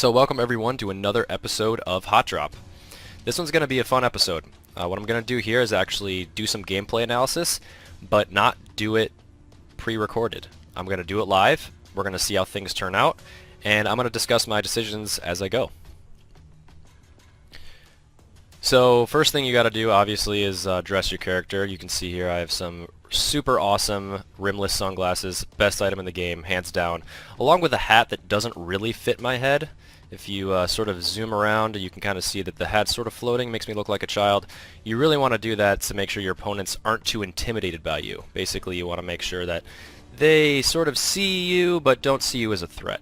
So welcome everyone to another episode of Hot Drop. This one's going to be a fun episode. What I'm going to do here is actually do some gameplay analysis, but not do it pre-recorded. I'm going to do it live, we're going to see how things turn out, and I'm going to discuss my decisions as I go. So first thing you got to do obviously is dress your character. You can see here I have some super awesome rimless sunglasses, best item in the game, hands down, along with a hat that doesn't really fit my head. If you sort of zoom around, you can kind of see that the hat's sort of floating, makes me look like a child. You really want to do that to make sure your opponents aren't too intimidated by you. Basically, you want to make sure that they sort of see you, but don't see you as a threat.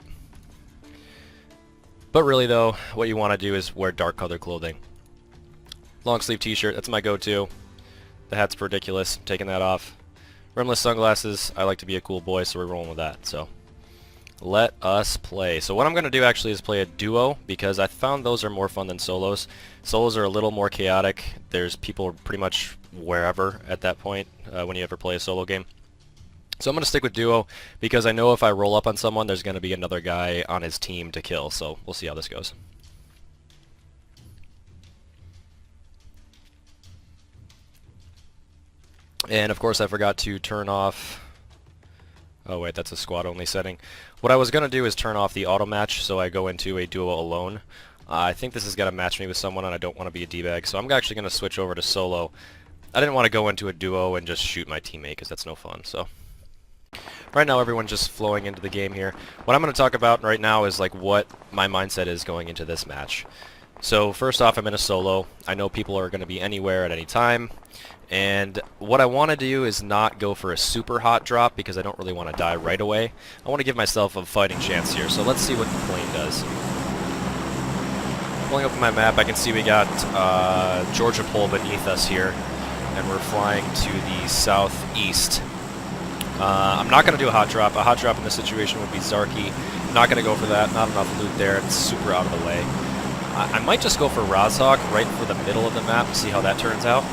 But really though, what you want to do is wear dark colored clothing. Long sleeve t-shirt, that's my go-to. The hat's ridiculous, I'm taking that off. Rimless sunglasses, I like to be a cool boy, so we're rolling with that. So let us play. So what I'm going to do actually is play a duo, because I found those are more fun than solos. Solos are a little more chaotic. There's people pretty much wherever at that point when you ever play a solo game. So I'm going to stick with duo, because I know if I roll up on someone, there's going to be another guy on his team to kill. So we'll see how this goes. And of course I forgot to turn off... Oh wait, that's a squad only setting. What I was going to do is turn off the auto match so I go into a duo alone. I think this is going to match me with someone and I don't want to be a D-bag, so I'm actually going to switch over to solo. I didn't want to go into a duo and just shoot my teammate because that's no fun. So right now everyone's just flowing into the game here. What I'm going to talk about right now is like what my mindset is going into this match. So first off, I'm in a solo. I know people are going to be anywhere at any time. And what I want to do is not go for a super hot drop because I don't really want to die right away. I want to give myself a fighting chance here. So let's see what the plane does. Pulling up my map, I can see we got Georgia Pole beneath us here. And we're flying to the southeast. I'm not going to do a hot drop. A hot drop in this situation would be Zarky. I'm not going to go for that. Not enough loot there. It's super out of the way. I might just go for Rozhok right for the middle of the map and see how that turns out.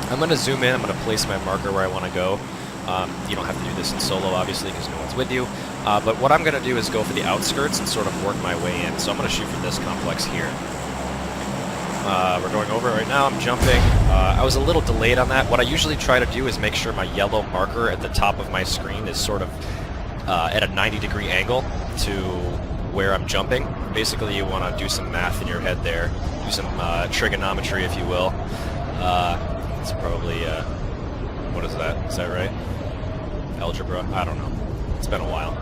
I'm going to zoom in, I'm going to place my marker where I want to go. You don't have to do this in solo, obviously, because no one's with you. But what I'm going to do is go for the outskirts and sort of work my way in. So I'm going to shoot for this complex here. We're going over it right now, I'm jumping. I was a little delayed on that. What I usually try to do is make sure my yellow marker at the top of my screen is sort of at a 90-degree angle to where I'm jumping. Basically, you want to do some math in your head there. Do some trigonometry, if you will. It's probably, what is that? Is that right? Algebra? I don't know. It's been a while.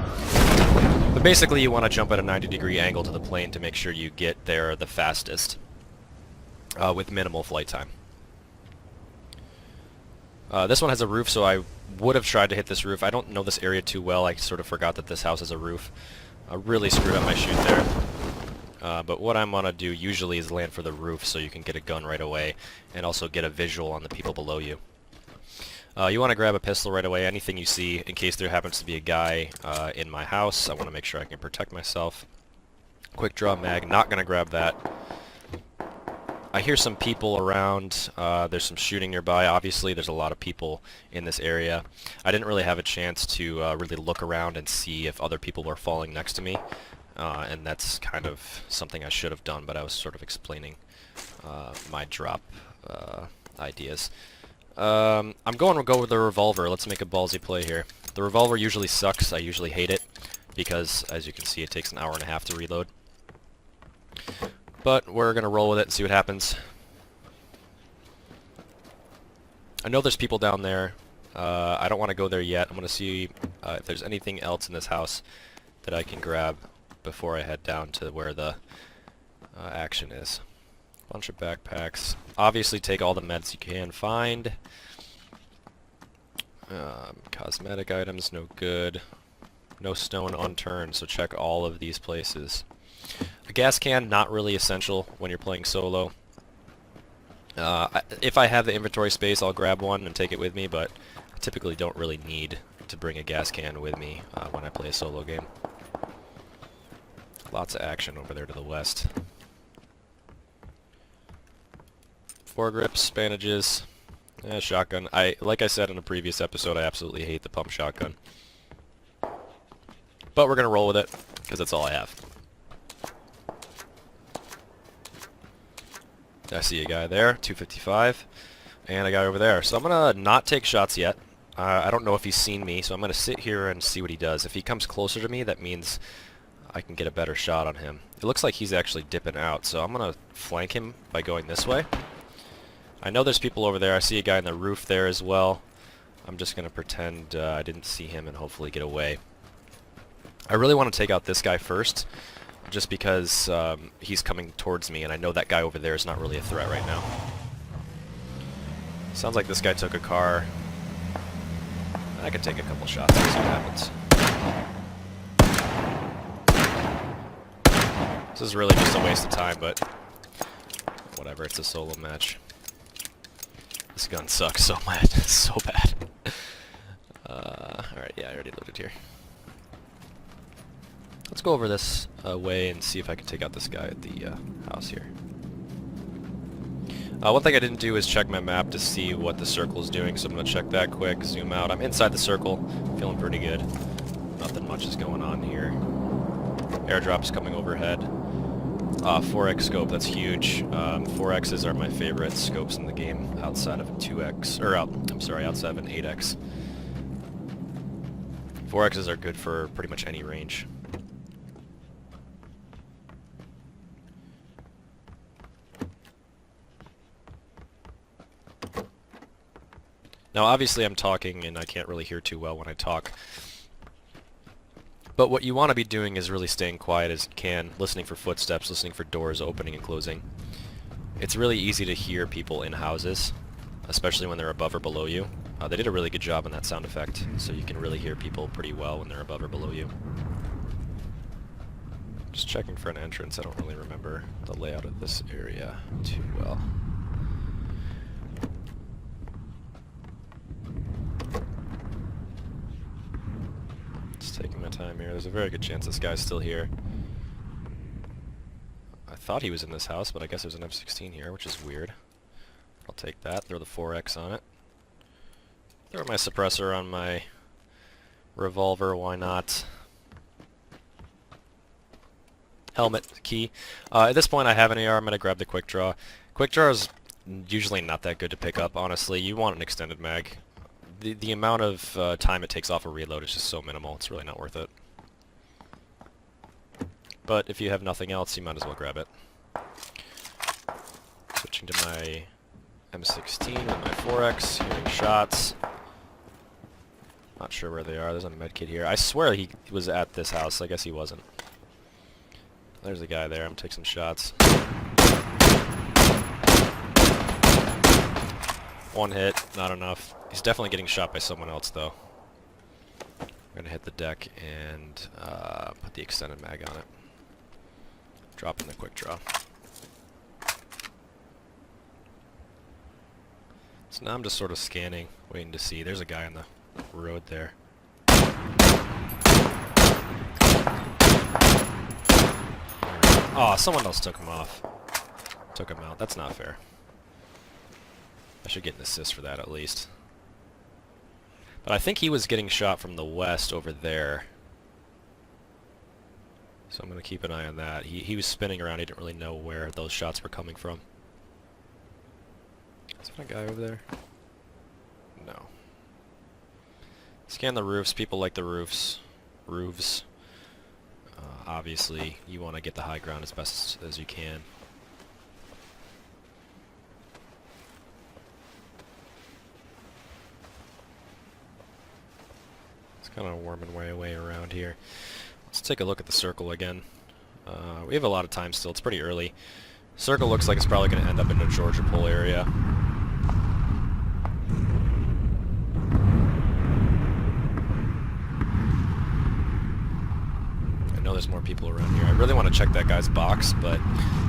But basically you want to jump at a 90-degree angle to the plane to make sure you get there the fastest with minimal flight time. This one has a roof, so I would have tried to hit this roof. I don't know this area too well. I sort of forgot that this house has a roof. I really screwed up my shoot there. But what I'm going to do usually is land for the roof so you can get a gun right away and also get a visual on the people below you. You want to grab a pistol right away, anything you see, in case there happens to be a guy in my house. I want to make sure I can protect myself. Quick draw mag, not going to grab that. I hear some people around. There's some shooting nearby. Obviously, there's a lot of people in this area. I didn't really have a chance to really look around and see if other people were falling next to me. And that's kind of something I should have done, but I was sort of explaining my drop ideas. I'm going to go with the revolver. Let's make a ballsy play here. The revolver usually sucks. I usually hate it because, as you can see, it takes an hour and a half to reload. But we're going to roll with it and see what happens. I know there's people down there. I don't want to go there yet. I'm going to see if there's anything else in this house that I can grab before I head down to where the action is. Bunch of backpacks. Obviously take all the meds you can find. Cosmetic items, no good. No stone unturned, so check all of these places. A gas can, not really essential when you're playing solo. If I have the inventory space, I'll grab one and take it with me, but I typically don't really need to bring a gas can with me when I play a solo game. Lots of action over there to the west. Foregrips, bandages, shotgun. Like I said in a previous episode, I absolutely hate the pump shotgun. But we're going to roll with it, because that's all I have. I see a guy there, 255, and a guy over there. So I'm going to not take shots yet. I don't know if he's seen me, so I'm going to sit here and see what he does. If he comes closer to me, that means I can get a better shot on him. It looks like he's actually dipping out, so I'm going to flank him by going this way. I know there's people over there. I see a guy on the roof there as well. I'm just going to pretend I didn't see him and hopefully get away. I really want to take out this guy first, just because he's coming towards me, and I know that guy over there is not really a threat right now. Sounds like this guy took a car. I could take a couple shots and see what happens. This is really just a waste of time, but whatever, it's a solo match. This gun sucks so bad. It's so bad. Alright, yeah, I already loaded here. Let's go over this way and see if I can take out this guy at the house here. One thing I didn't do is check my map to see what the circle is doing, so I'm going to check that quick, zoom out. I'm inside the circle, feeling pretty good. Nothing much is going on here. Airdrop's coming overhead. 4x scope, that's huge. 4x's are my favorite scopes in the game, outside of a 2x, or outside of an 8x. 4x's are good for pretty much any range. Now obviously I'm talking and I can't really hear too well when I talk. But what you want to be doing is really staying quiet as you can, listening for footsteps, listening for doors opening and closing. It's really easy to hear people in houses, especially when they're above or below you. They did a really good job on that sound effect, so you can really hear people pretty well when they're above or below you. Just checking for an entrance. I don't really remember the layout of this area too well. Taking my time here. There's a very good chance this guy's still here. I thought he was in this house, but I guess there's an M16 here, which is weird. I'll take that. Throw the 4X on it. Throw my suppressor on my revolver. Why not? Helmet, key. At this point I have an AR. I'm going to grab the quick draw. Quick draw is usually not that good to pick up, honestly. You want an extended mag. The amount of time it takes off a reload is just so minimal, it's really not worth it. But if you have nothing else, you might as well grab it. Switching to my M16 with my 4X, hearing shots. Not sure where they are, there's a medkit here. I swear he was at this house, I guess he wasn't. There's a guy there, I'm gonna take some shots. One hit, not enough. He's definitely getting shot by someone else, though. I'm gonna hit the deck and put the extended mag on it. Drop in the quick draw. So now I'm just sort of scanning, waiting to see. There's a guy on the road there. Oh, someone else took him off. Took him out. That's not fair. I should get an assist for that at least. But I think he was getting shot from the west over there. So I'm going to keep an eye on that. He was spinning around. He didn't really know where those shots were coming from. Is that a guy over there? No. Scan the roofs. People like the roofs. Roofs. Obviously, you want to get the high ground as best as you can. Kind of worming my way around here. Let's take a look at the circle again. We have a lot of time still. It's pretty early. Circle looks like it's probably going to end up in the Georgia Pole area. I know there's more people around here. I really want to check that guy's box, but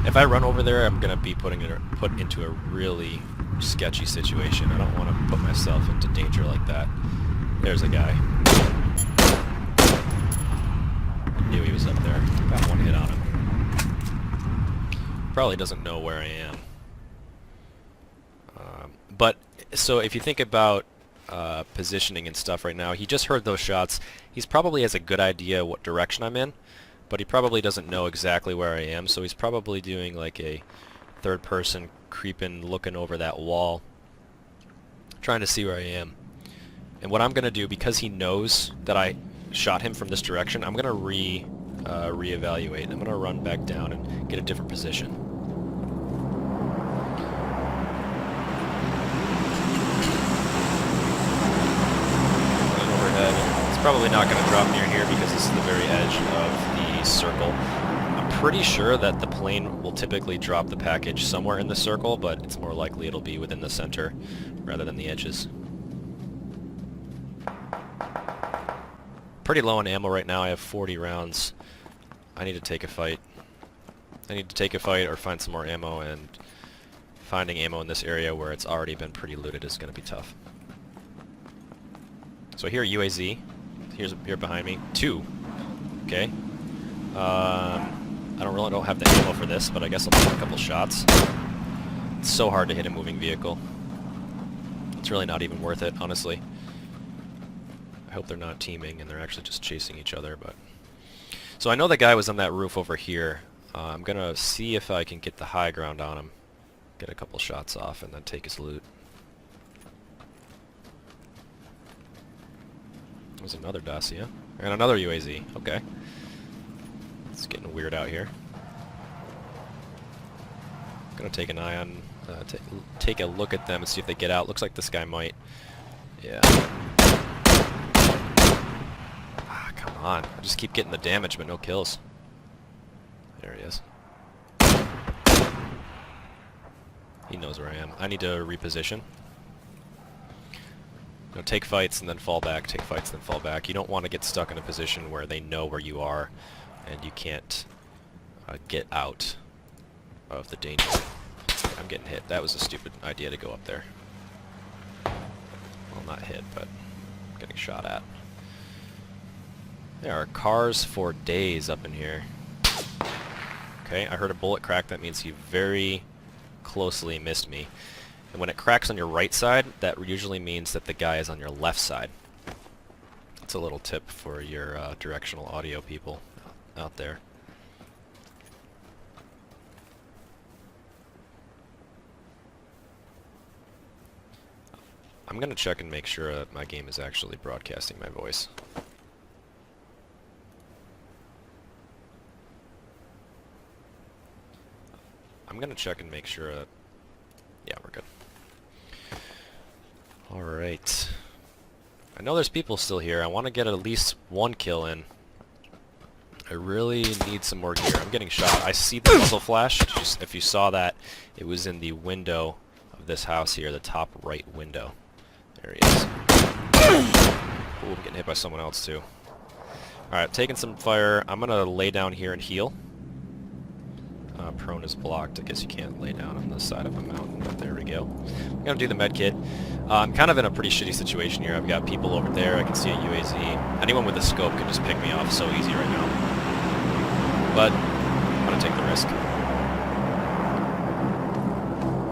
if I run over there, I'm going to be put into a really sketchy situation. I don't want to put myself into danger like that. There's a guy. Knew he was up there. Got one hit on him. Probably doesn't know where I am. But, so if you think about positioning and stuff right now, he just heard those shots. He's probably has a good idea what direction I'm in, but he probably doesn't know exactly where I am, so he's probably doing like a third-person creeping, looking over that wall, trying to see where I am. And what I'm going to do, because he knows that I shot him from this direction, I'm going to reevaluate. I'm going to run back down and get a different position. Overhead. It's probably not going to drop near here because this is the very edge of the circle. I'm pretty sure that the plane will typically drop the package somewhere in the circle, but it's more likely it'll be within the center rather than the edges. Pretty low on ammo right now. I have 40 rounds. I need to take a fight. I need to take a fight or find some more ammo, and finding ammo in this area where it's already been pretty looted is going to be tough. So here, UAZ. Here behind me. 2. Okay. I really don't have the ammo for this, but I guess I'll take a couple shots. It's so hard to hit a moving vehicle. It's really not even worth it, honestly. I hope they're not teaming and they're actually just chasing each other, but... So I know the guy was on that roof over here. I'm gonna see if I can get the high ground on him. Get a couple shots off and then take his loot. There's another Dacia. And another UAZ. Okay. It's getting weird out here. Gonna take an eye on... take a look at them and see if they get out. Looks like this guy might. Yeah. Come on. I just keep getting the damage, but no kills. There he is. He knows where I am. I need to reposition. You know, take fights and then fall back, take fights and then fall back. You don't want to get stuck in a position where they know where you are and you can't get out of the danger. I'm getting hit. That was a stupid idea to go up there. Well, not hit, but getting shot at. There are cars for days up in here. Okay, I heard a bullet crack. That means he very closely missed me. And when it cracks on your right side, that usually means that the guy is on your left side. That's a little tip for your directional audio people out there. I'm going to check and make sure that my game is actually broadcasting my voice. I'm going to check and make sure that... Yeah, we're good. Alright. I know there's people still here. I want to get at least one kill in. I really need some more gear. I'm getting shot. I see the muzzle flash. Just, if you saw that, it was in the window of this house here, the top right window. There he is. Ooh, I'm getting hit by someone else too. Alright, taking some fire. I'm going to lay down here and heal. Prone is blocked. I guess you can't lay down on the side of a mountain, but there we go. I'm going to do the med kit. I'm kind of in a pretty shitty situation here. I've got people over there. I can see a UAZ. Anyone with a scope can just pick me off so easy right now. But I'm going to take the risk.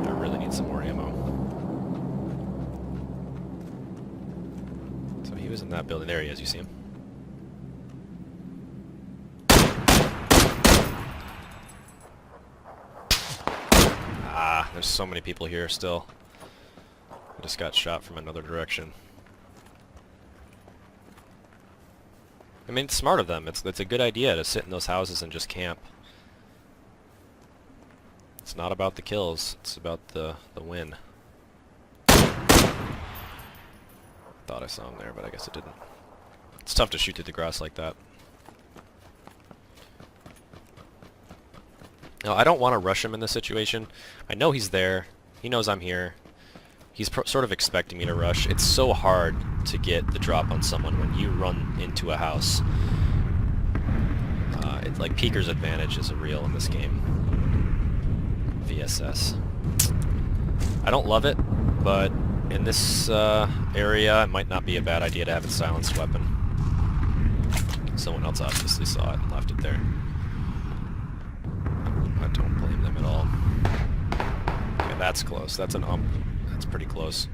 I really need some more ammo. So he was in that building. There he is. You see him? There's so many people here still. I just got shot from another direction. I mean, it's smart of them. It's a good idea to sit in those houses and just camp. It's not about the kills. It's about the win. Thought I saw him there, but I guess it didn't. It's tough to shoot through the grass like that. Now, I don't want to rush him in this situation. I know he's there. He knows I'm here. He's sort of expecting me to rush. It's so hard to get the drop on someone when you run into a house. It's like Peeker's advantage is real in this game. VSS. I don't love it, but in this area, it might not be a bad idea to have a silenced weapon. Someone else obviously saw it and left it there. I don't blame them at all. Okay, that's close. That's an ump. That's pretty close.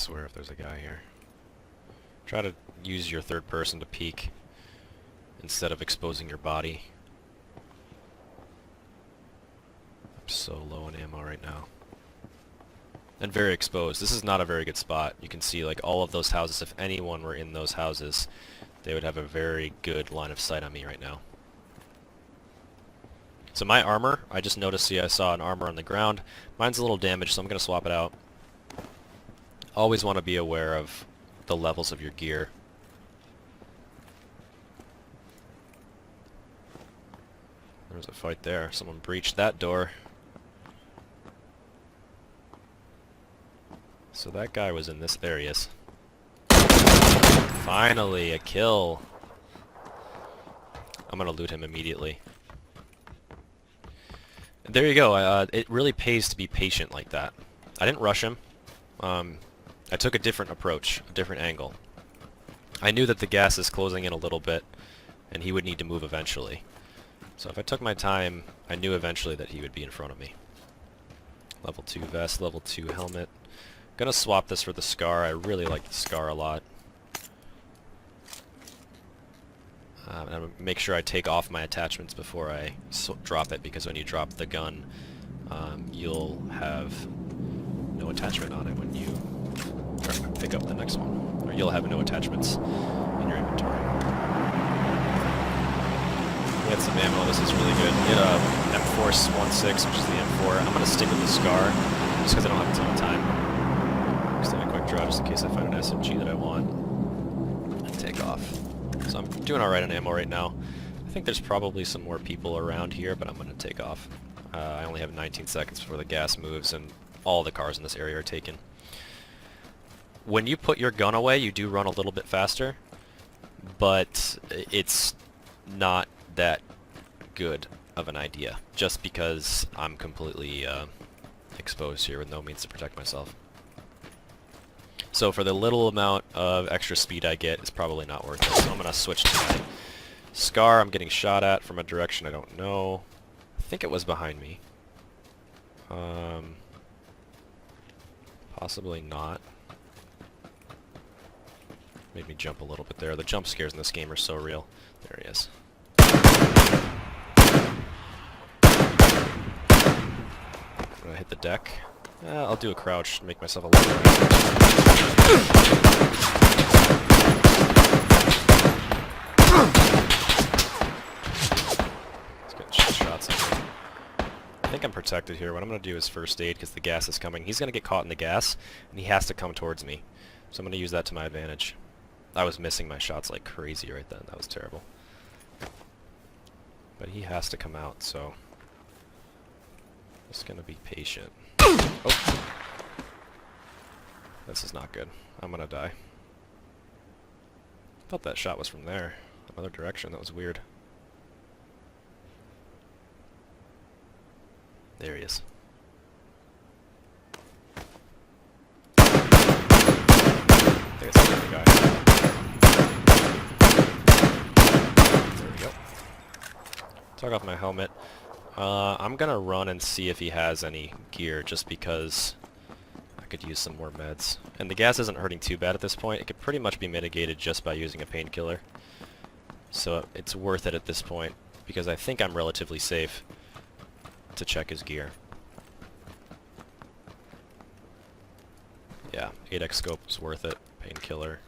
swear if there's a guy here. Try to use your third person to peek instead of exposing your body. I'm so low on ammo right now. And very exposed. This is not a very good spot. You can see like all of those houses. If anyone were in those houses, they would have a very good line of sight on me right now. So my armor, I just noticed, see, I saw an armor on the ground. Mine's a little damaged, so I'm going to swap it out. Always want to be aware of the levels of your gear. There's a fight there. Someone breached that door. So that guy was in this. There he is. Finally, a kill. I'm going to loot him immediately. There you go. It really pays to be patient like that. I didn't rush him. I took a different approach, a different angle. I knew that the gas is closing in a little bit, and he would need to move eventually. So if I took my time, I knew eventually that he would be in front of me. Level 2 vest, level 2 helmet. Gonna swap this for the SCAR. I really like the SCAR a lot. And I'm gonna make sure I take off my attachments before I drop it, because when you drop the gun, you'll have no attachment on it when you pick up the next one. Or you'll have no attachments in your inventory. We had some ammo. This is really good. We had a M416, which is the M4. I'm gonna stick with the SCAR, just because I don't have a ton of time. Extend a quick draw just in case I find an SMG that I want. And take off. So I'm doing alright on ammo right now. I think there's probably some more people around here, but I'm going to take off. I only have 19 seconds before the gas moves, and all the cars in this area are taken. When you put your gun away, you do run a little bit faster, but it's not that good of an idea, just because I'm completely exposed here with no means to protect myself. So for the little amount of extra speed I get, it's probably not worth it. So I'm going to switch to my SCAR. I'm getting shot at from a direction I don't know. I think it was behind me. Possibly not. Made me jump a little bit there. The jump scares in this game are so real. There he is. I'm gonna hit the deck. I'll do a crouch to make myself a little He's getting shots at me. I think I'm protected here. What I'm going to do is first aid because the gas is coming. He's going to get caught in the gas, and he has to come towards me. So I'm going to use that to my advantage. I was missing my shots like crazy right then. That was terrible. But he has to come out, so just going to be patient. Oh. This is not good. I'm gonna die. I thought that shot was from there. Another direction. That was weird. There he is. I think it's another guy. There we go. Took off my helmet. I'm gonna run and see if he has any gear, just because I could use some more meds. And the gas isn't hurting too bad at this point. It could pretty much be mitigated just by using a painkiller. So it's worth it at this point, because I think I'm relatively safe to check his gear. Yeah, 8x scope is worth it. Painkiller.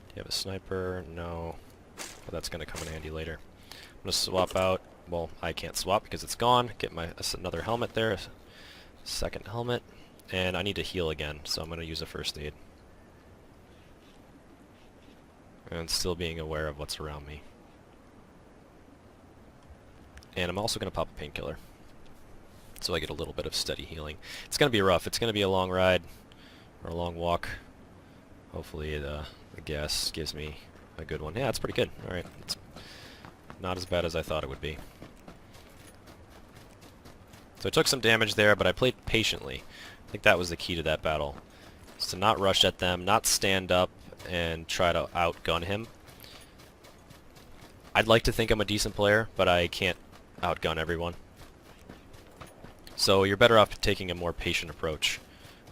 Do you have a sniper? No. But that's gonna come in handy later. I'm gonna swap out. Well, I can't swap because it's gone. Get my another helmet there. Second helmet. And I need to heal again, so I'm going to use a first aid. And still being aware of what's around me. And I'm also going to pop a painkiller, so I get a little bit of steady healing. It's going to be rough. It's going to be a long ride, or a long walk. Hopefully the gas gives me a good one. Yeah, it's pretty good. Alright, it's not as bad as I thought it would be. So I took some damage there, but I played patiently. I think that was the key to that battle. Is to not rush at them, not stand up and try to outgun him. I'd like to think I'm a decent player, but I can't outgun everyone. So you're better off taking a more patient approach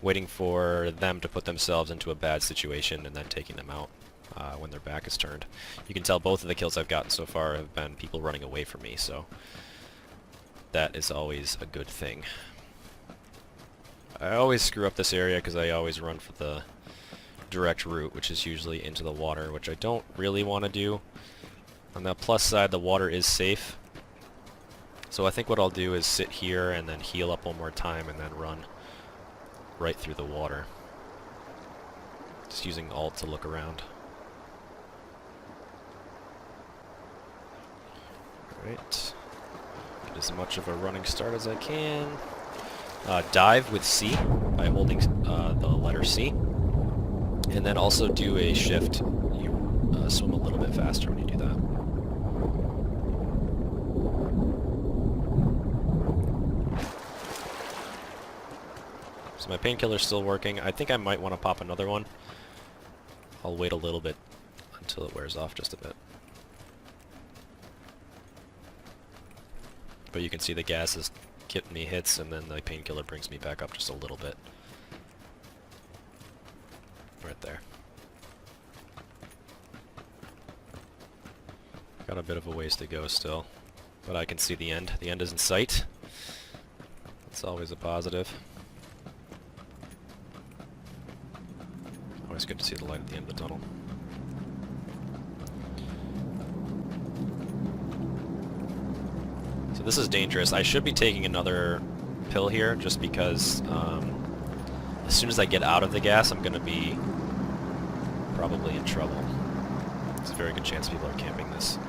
waiting for them to put themselves into a bad situation and then taking them out when their back is turned. You can tell both of the kills I've gotten so far have been people running away from me, so that is always a good thing. I always screw up this area because I always run for the direct route, which is usually into the water, which I don't really want to do. On the plus side, the water is safe. So I think what I'll do is sit here and then heal up one more time and then run right through the water. Just using alt to look around. Alright. Get as much of a running start as I can. Dive with C by holding the letter C. And then also do a shift. You swim a little bit faster when you do that. So my painkiller's still working. I think I might want to pop another one. I'll wait a little bit until it wears off just a bit. But you can see the gas is getting me hits, and then the painkiller brings me back up just a little bit. Right there. Got a bit of a ways to go still, but I can see the end. The end is in sight. That's always a positive. Always good to see the light at the end of the tunnel. So this is dangerous. I should be taking another pill here just because as soon as I get out of the gas, I'm going to be probably in trouble. There's a very good chance people are camping this.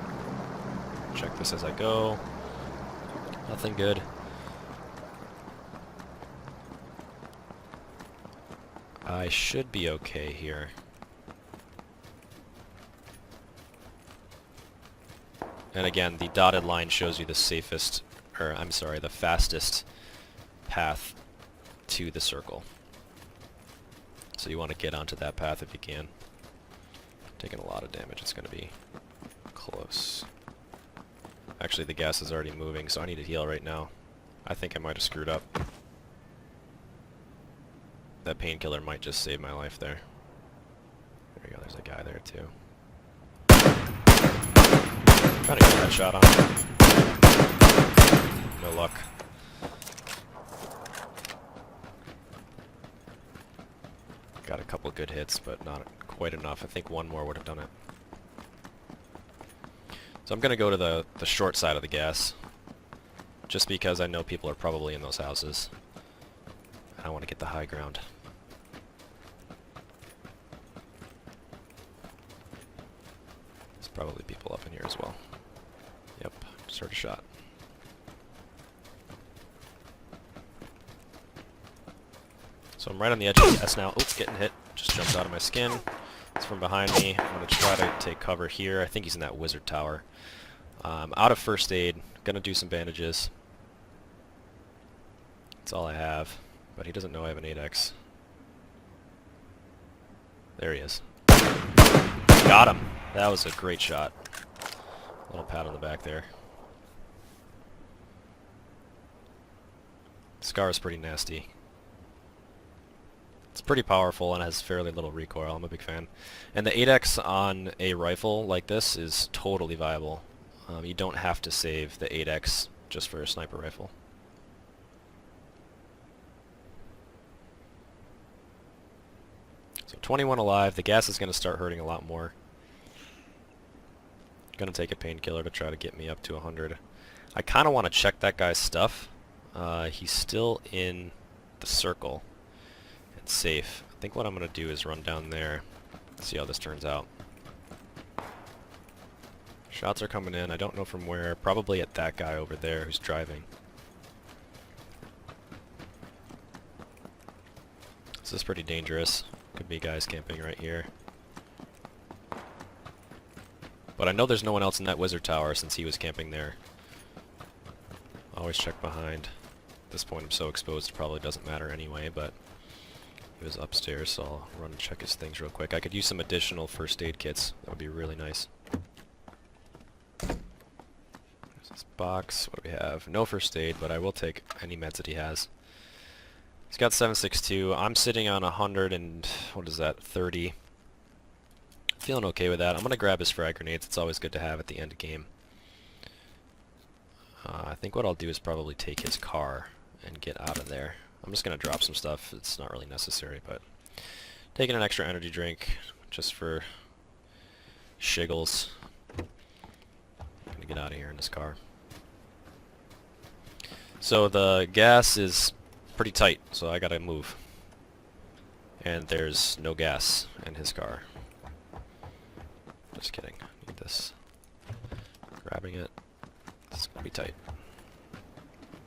Check this as I go. Nothing good. I should be okay here. And again, the dotted line shows you the safest, or I'm sorry, the fastest path to the circle. So you want to get onto that path if you can. Taking a lot of damage, it's going to be close. Actually, the gas is already moving, so I need to heal right now. I think I might have screwed up. That painkiller might just save my life there. There we go, there's a guy there too. Trying to get that shot on him. No luck. Got a couple good hits, but not quite enough. I think one more would have done it. So I'm going to go to the short side of the gas, just because I know people are probably in those houses. I want to get the high ground. There's probably people up in here as well. Yep, just heard a shot. So I'm right on the edge of the S now. Oops, getting hit. Just jumped out of my skin. It's from behind me. I'm going to try to take cover here. I think he's in that wizard tower. Out of first aid. Going to do some bandages. That's all I have. But he doesn't know I have an 8X. There he is. Got him. That was a great shot. A little pat on the back there. Scar is pretty nasty. It's pretty powerful and has fairly little recoil. I'm a big fan. And the 8X on a rifle like this is totally viable. You don't have to save the 8X just for a sniper rifle. So 21 alive. The gas is going to start hurting a lot more. Going to take a painkiller to try to get me up to 100. I kind of want to check that guy's stuff. He's still in the circle. It's safe. I think what I'm going to do is run down there, see how this turns out. Shots are coming in. I don't know from where. Probably at that guy over there who's driving. This is pretty dangerous. Could be guys camping right here. But I know there's no one else in that wizard tower since he was camping there. Always check behind. At this point I'm so exposed it probably doesn't matter anyway, but he was upstairs, so I'll run and check his things real quick. I could use some additional first aid kits. That would be really nice. There's this box. What do we have? No first aid, but I will take any meds that he has. He's got 7.62. I'm sitting on 100 and, what is that, 30. Feeling okay with that. I'm going to grab his frag grenades. It's always good to have at the end of game. I think what I'll do is probably take his car and get out of there. I'm just going to drop some stuff. It's not really necessary, but taking an extra energy drink just for shiggles. Gonna get out of here in this car. So the gas is pretty tight, so I gotta move. And there's no gas in his car. Just kidding. Need this. Grabbing it. It's gonna be tight.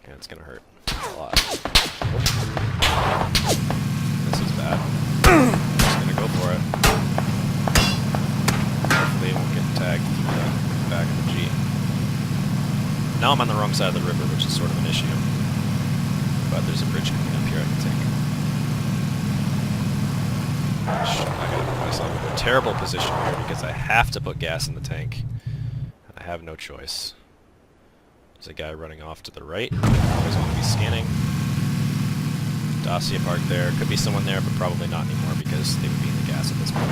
And it's gonna hurt a lot. This is bad. Just gonna go for it. Hopefully it won't get tagged through the back of the G. Now I'm on the wrong side of the river, which is sort of an issue. But there's a bridge coming up here I can take. I gotta put myself in a terrible position here because I have to put gas in the tank. I have no choice. There's a guy running off to the right. Always want to be scanning. Dacia parked there. Could be someone there, but probably not anymore because they would be in the gas at this point.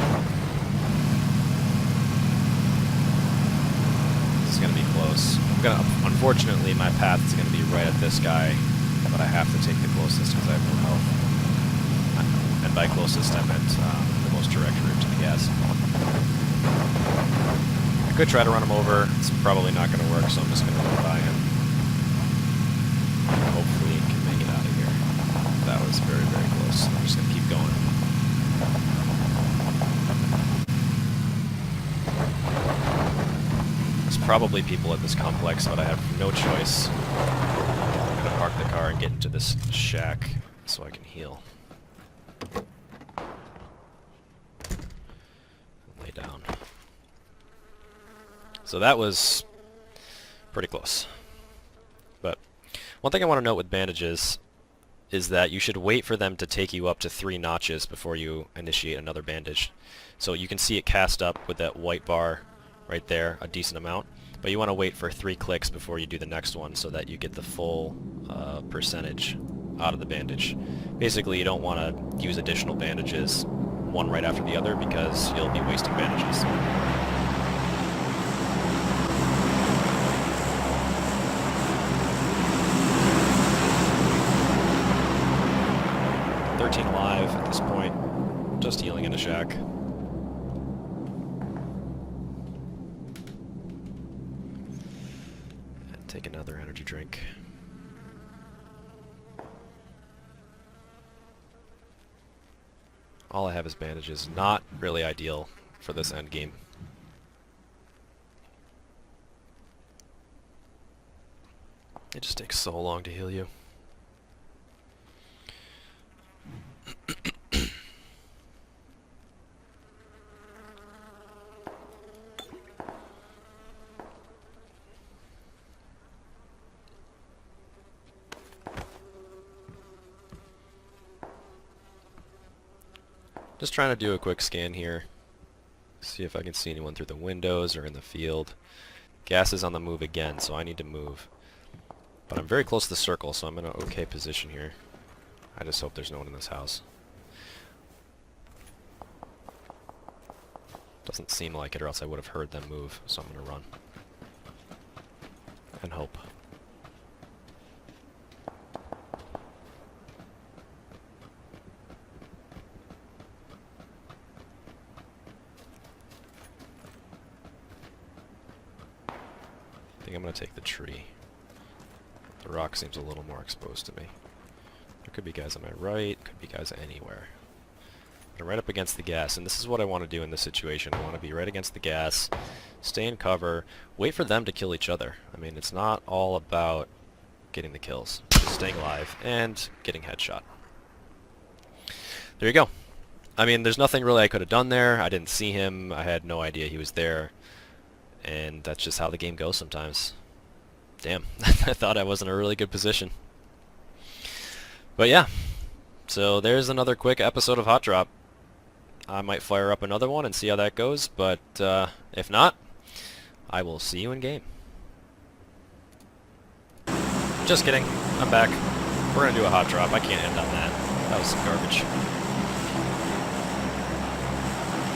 This is going to be close. Unfortunately, my path is going to be right at this guy, but I have to take the closest because I have no health. And by closest, I meant the most direct route to the gas. I could try to run him over. It's probably not going to work, so I'm just going to run by him. Hopefully he can make it out of here. That was very, very close. I'm just going to keep going. There's probably people at this complex, but I have no choice. I'm going to park the car and get into this shack so I can heal. Lay down. So that was pretty close. But one thing I want to note with bandages is that you should wait for them to take you up to 3 notches before you initiate another bandage. So you can see it cast up with that white bar right there, a decent amount. But you want to wait for 3 clicks before you do the next one so that you get the full percentage out of the bandage. Basically, you don't want to use additional bandages one right after the other because you'll be wasting bandages. 13 alive at this point, just healing in a shack. And take another energy drink. All I have is bandages, not really ideal for this end game. It just takes so long to heal you. Just trying to do a quick scan here. See if I can see anyone through the windows or in the field. Gas is on the move again, so I need to move. But I'm very close to the circle, so I'm in an okay position here. I just hope there's no one in this house. Doesn't seem like it, or else I would have heard them move, so I'm going to run. And hope. I think I'm going to take the tree. The rock seems a little more exposed to me. There could be guys on my right, could be guys anywhere. But I'm right up against the gas, and this is what I want to do in this situation. I want to be right against the gas, stay in cover, wait for them to kill each other. I mean, it's not all about getting the kills. It's just staying alive and getting headshot. There you go. I mean, there's nothing really I could have done there. I didn't see him. I had no idea he was there. And that's just how the game goes sometimes. Damn, I thought I was in a really good position. But yeah, so there's another quick episode of Hot Drop. I might fire up another one and see how that goes, but if not, I will see you in game. Just kidding, I'm back. We're gonna do a hot drop. I can't end on that. That was some garbage.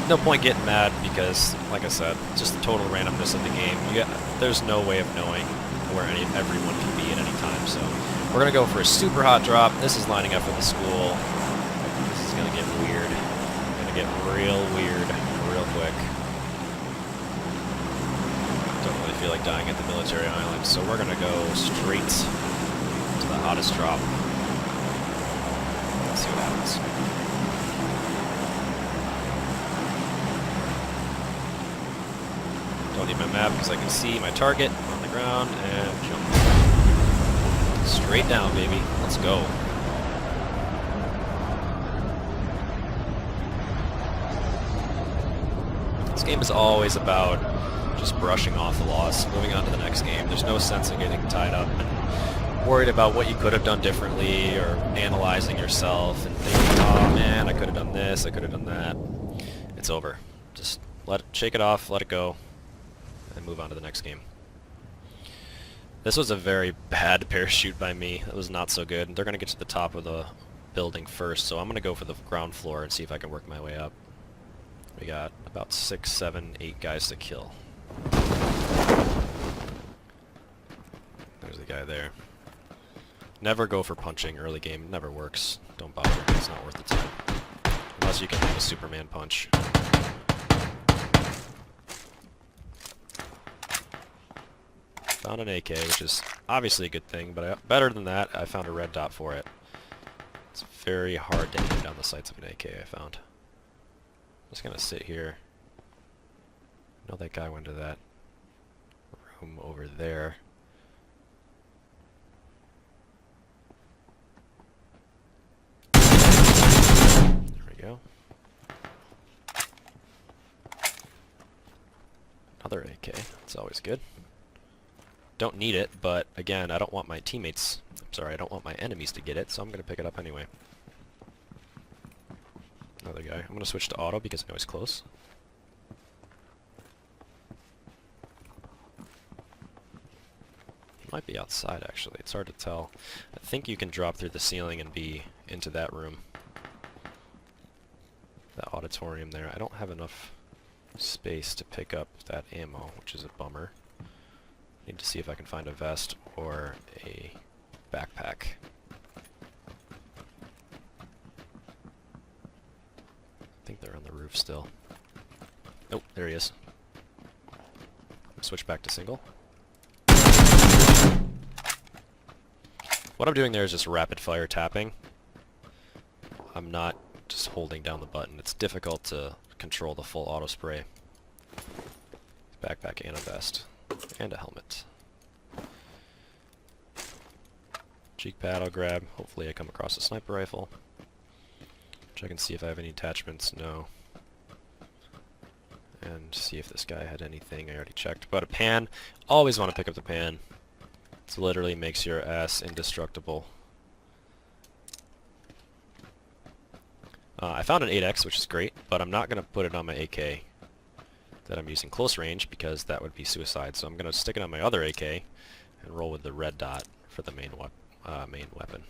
No point getting mad because, like I said, just the total randomness of the game. There's no way of knowing where everyone can be at any time. So we're gonna go for a super hot drop. This is lining up for the school. This is gonna get weird. Gonna get real weird, real quick. Don't really feel like dying at the military island, so we're gonna go straight to the hottest drop. Let's see what happens. Don't need my map because I can see my target on the ground and jump. Straight down, baby. Let's go. This game is always about just brushing off the loss, moving on to the next game. There's no sense in getting tied up and worried about what you could have done differently or analyzing yourself and thinking, oh man, I could have done this, I could have done that. It's over. Just shake it off, let it go, and move on to the next game. This was a very bad parachute by me. It was not so good. They're going to get to the top of the building first, so I'm going to go for the ground floor and see if I can work my way up. We got about 6, 7, 8 guys to kill. There's the guy there. Never go for punching early game. It never works. Don't bother. It's not worth the time. Unless you can have a Superman punch. Found an AK, which is obviously a good thing, but better than that, I found a red dot for it. It's very hard to aim down the sights of an AK, I found. I'm just gonna sit here. I know that guy went to that room over there. There we go. Another AK, that's always good. Don't need it, but again, I don't want my teammates, I don't want my enemies to get it, so I'm going to pick it up anyway. Another guy. I'm going to switch to auto because I know he's close. He might be outside, actually. It's hard to tell. I think you can drop through the ceiling and be into that room. That auditorium there. I don't have enough space to pick up that ammo, which is a bummer. Need to see if I can find a vest or a backpack. I think they're on the roof still. Nope, there he is. Switch back to single. What I'm doing there is just rapid fire tapping. I'm not just holding down the button. It's difficult to control the full auto spray. Backpack and a vest. And a helmet. Cheek pad I'll grab. Hopefully I come across a sniper rifle. Check and see if I have any attachments. No. And see if this guy had anything. I already checked. But a pan. Always want to pick up the pan. It literally makes your ass indestructible. I found an 8X, which is great, but I'm not going to put it on my AK that I'm using close range because that would be suicide. So I'm going to stick it on my other AK and roll with the red dot for the main weapon.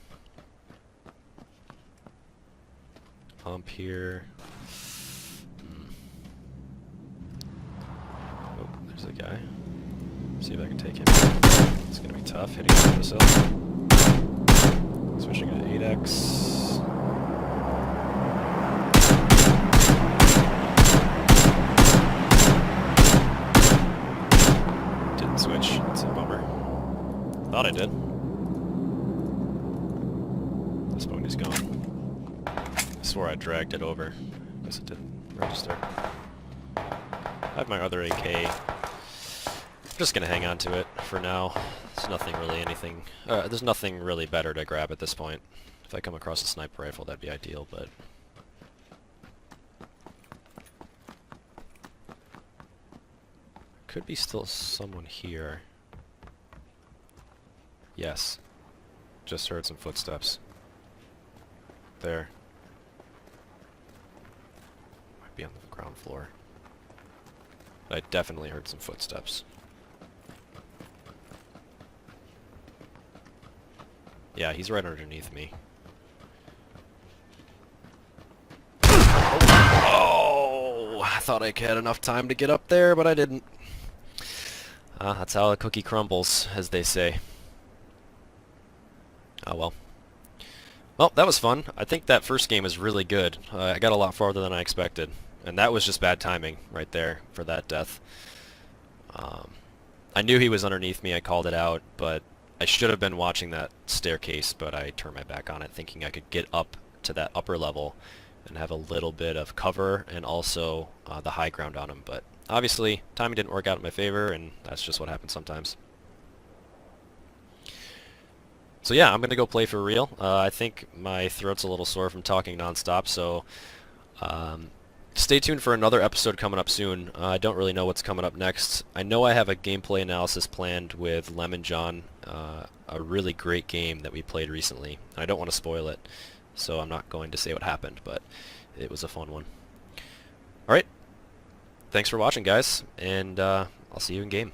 Pump here. Oh, there's a guy. See if I can take him. It's going to be tough hitting him with this up. Switching to 8X. Switch. It's a bummer. Thought I did. This point is gone. I swore I dragged it over. Guess it didn't register. I have my other AK. I'm just gonna hang on to it for now. There's nothing really better to grab at this point. If I come across a sniper rifle, that'd be ideal, but could be still someone here. Yes. Just heard some footsteps. There. Might be on the ground floor. But I definitely heard some footsteps. Yeah, he's right underneath me. Oh, I thought I had enough time to get up there, but I didn't. That's how a cookie crumbles, as they say. Oh well. Well, that was fun. I think that first game was really good. I got a lot farther than I expected. And that was just bad timing right there for that death. I knew he was underneath me. I called it out, but I should have been watching that staircase, but I turned my back on it thinking I could get up to that upper level and have a little bit of cover and also the high ground on him. But obviously, timing didn't work out in my favor, and that's just what happens sometimes. So yeah, I'm going to go play for real. I think my throat's a little sore from talking nonstop, so stay tuned for another episode coming up soon. I don't really know what's coming up next. I know I have a gameplay analysis planned with Lemon John, a really great game that we played recently. I don't want to spoil it, so I'm not going to say what happened, but it was a fun one. Alright, thanks for watching, guys, and I'll see you in game.